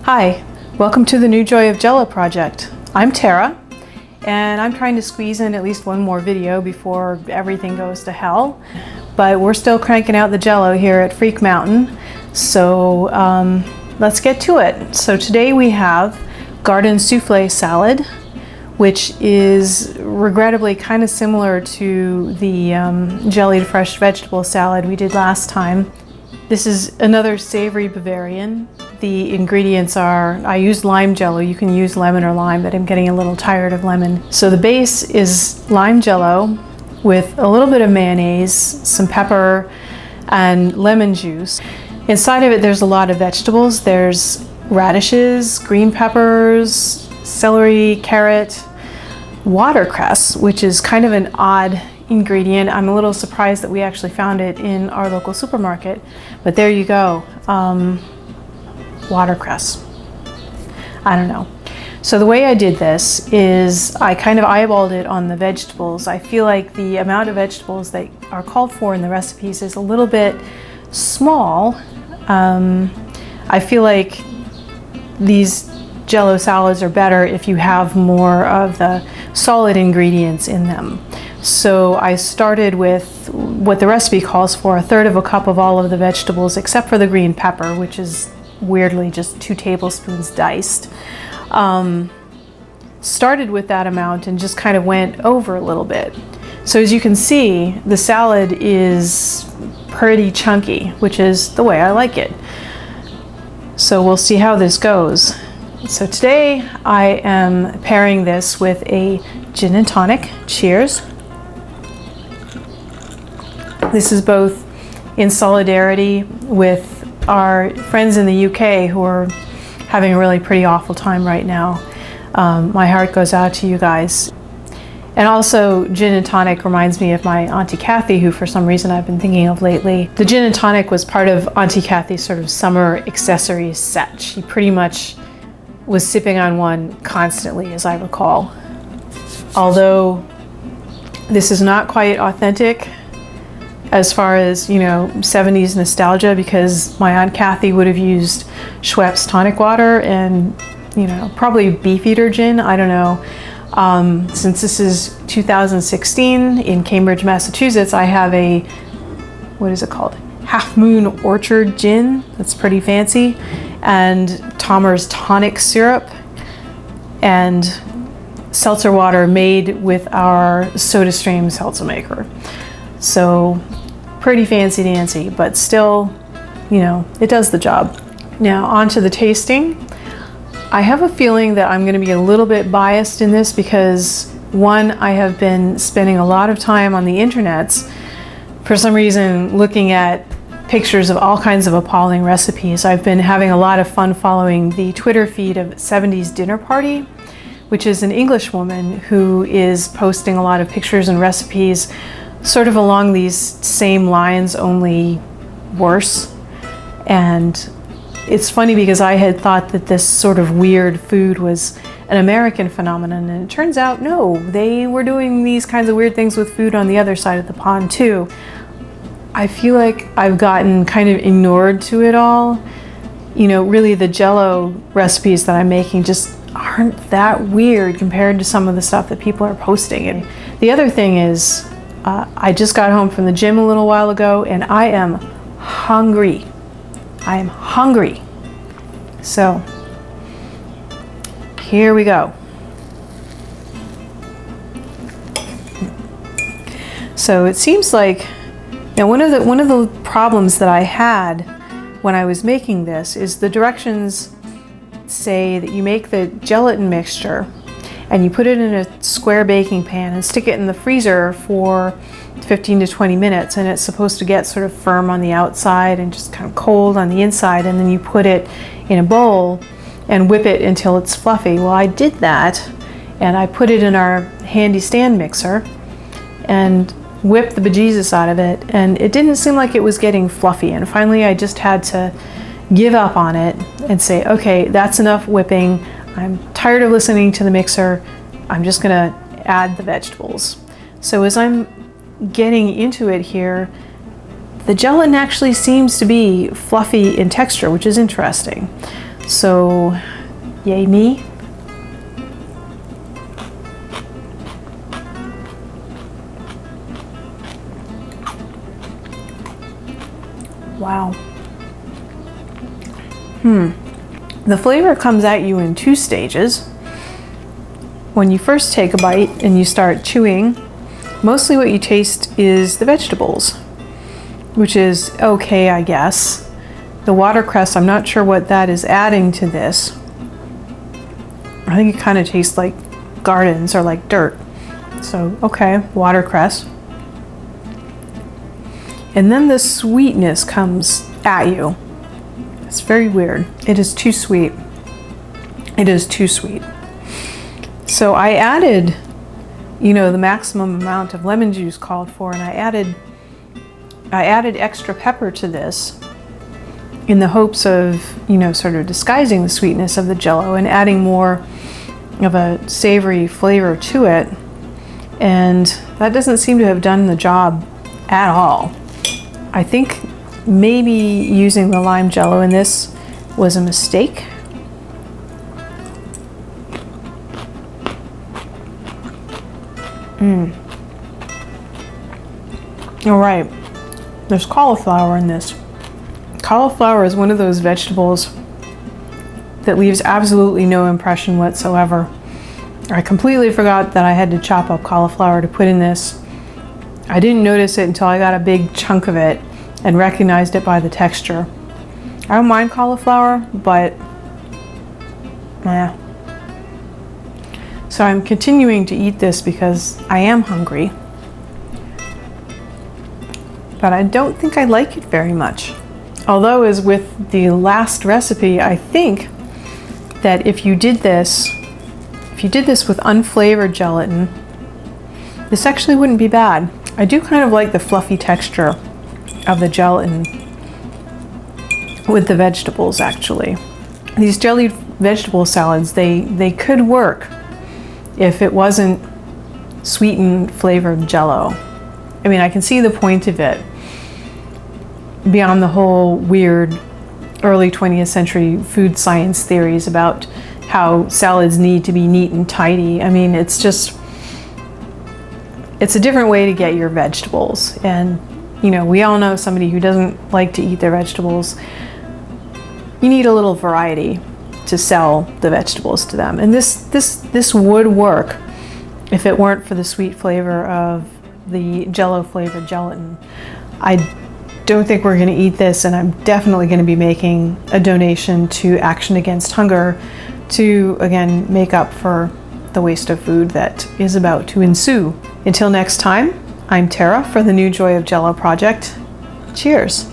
Hi, welcome to the New Joy of Jell-O project. I'm Tara, and I'm trying to squeeze in at least one more video before everything goes to hell. But we're still cranking out the Jell-O here at Freak Mountain, so let's get to it. So today we have Garden Souffle Salad, which is regrettably kind of similar to the jellied fresh vegetable salad we did last time. This is another savory Bavarian. The ingredients are, I used lime Jell-O. You can use lemon or lime, but I'm getting a little tired of lemon. So the base is lime Jell-O with a little bit of mayonnaise, some pepper, and lemon juice. Inside of it, there's a lot of vegetables. There's radishes, green peppers, celery, carrot, watercress, which is kind of an odd ingredient. I'm a little surprised that we actually found it in our local supermarket, but there you go. Watercress. I don't know. So the way I did this is I kind of eyeballed it on the vegetables. I feel like the amount of vegetables that are called for in the recipes is a little bit small. I feel like these Jell-O salads are better if you have more of the solid ingredients in them. So I started with what the recipe calls for, 1/3 of a cup of all of the vegetables except for the green pepper, which is weirdly just 2 tablespoons diced. Started with that amount and just kind of went over a little bit. So as you can see, the salad is pretty chunky, which is the way I like it. So we'll see how this goes. So today I am pairing this with a gin and tonic. Cheers. This is both in solidarity with our friends in the UK who are having a really pretty awful time right now. My heart goes out to you guys. And also, gin and tonic reminds me of my Auntie Kathy, who for some reason I've been thinking of lately. The gin and tonic was part of Auntie Kathy's sort of summer accessories set. She pretty much was sipping on one constantly, as I recall. Although this is not quite authentic as far as, you know, 70s nostalgia, because my Aunt Kathy would have used Schweppes tonic water and, you know, probably Beefeater gin, I don't know. Since this is 2016 in Cambridge, Massachusetts, I have a, what is it called? Half Moon Orchard gin. That's pretty fancy. And Tomer's tonic syrup and seltzer water made with our SodaStream seltzer maker. So pretty fancy dancy, but still, you know, it does the job. Now on to the tasting. I have a feeling that I'm going to be a little bit biased in this because, one, I have been spending a lot of time on the internets for some reason looking at pictures of all kinds of appalling recipes. I've been having a lot of fun following the Twitter feed of 70s Dinner Party, which is an English woman who is posting a lot of pictures and recipes sort of along these same lines, only worse. And it's funny because I had thought that this sort of weird food was an American phenomenon, and it turns out no, they were doing these kinds of weird things with food on the other side of the pond too. I feel like I've gotten kind of ignored to it all. You know, really the Jell-O recipes that I'm making just aren't that weird compared to some of the stuff that people are posting. And the other thing is, I just got home from the gym a little while ago and I am hungry. I am hungry. So here we go. So it seems like, now one of the problems that I had when I was making this is the directions say that you make the gelatin mixture and you put it in a square baking pan and stick it in the freezer for 15 to 20 minutes, and it's supposed to get sort of firm on the outside and just kind of cold on the inside, and then you put it in a bowl and whip it until it's fluffy. Well, I did that, and I put it in our handy stand mixer and whipped the bejesus out of it, and it didn't seem like it was getting fluffy, and finally I just had to give up on it and say, okay, that's enough whipping. I'm tired of listening to the mixer. I'm just gonna add the vegetables. So as I'm getting into it here, the gelatin actually seems to be fluffy in texture, which is interesting. So, yay me. Wow. The flavor comes at you in two stages. When you first take a bite and you start chewing, mostly what you taste is the vegetables, which is okay, I guess. The watercress, I'm not sure what that is adding to this. I think it kind of tastes like gardens or like dirt. So, okay, watercress. And then the sweetness comes at you. It's very weird. It is too sweet. It is too sweet. So I added, you know, the maximum amount of lemon juice called for, and I added extra pepper to this in the hopes of, you know, sort of disguising the sweetness of the Jell-O and adding more of a savory flavor to it. And that doesn't seem to have done the job at all. I think maybe using the lime Jell-O in this was a mistake. All right, there's cauliflower in this. Cauliflower is one of those vegetables that leaves absolutely no impression whatsoever. I completely forgot that I had to chop up cauliflower to put in this. I didn't notice it until I got a big chunk of it and recognized it by the texture. I don't mind cauliflower, but So I'm continuing to eat this because I am hungry. But I don't think I like it very much. Although, as with the last recipe, I think that if you did this with unflavored gelatin, this actually wouldn't be bad. I do kind of like the fluffy texture of the gelatin with the vegetables, actually. These jellied vegetable salads, they could work if it wasn't sweetened flavored Jell-O. I mean, I can see the point of it beyond the whole weird early 20th century food science theories about how salads need to be neat and tidy. I mean, it's a different way to get your vegetables. And, you know, we all know somebody who doesn't like to eat their vegetables. You need a little variety to sell the vegetables to them. And this would work if it weren't for the sweet flavor of the Jell-O flavored gelatin. I don't think we're going to eat this, and I'm definitely going to be making a donation to Action Against Hunger to, again, make up for the waste of food that is about to ensue. Until next time, I'm Tara for the New Joy of Jell-O Project. Cheers.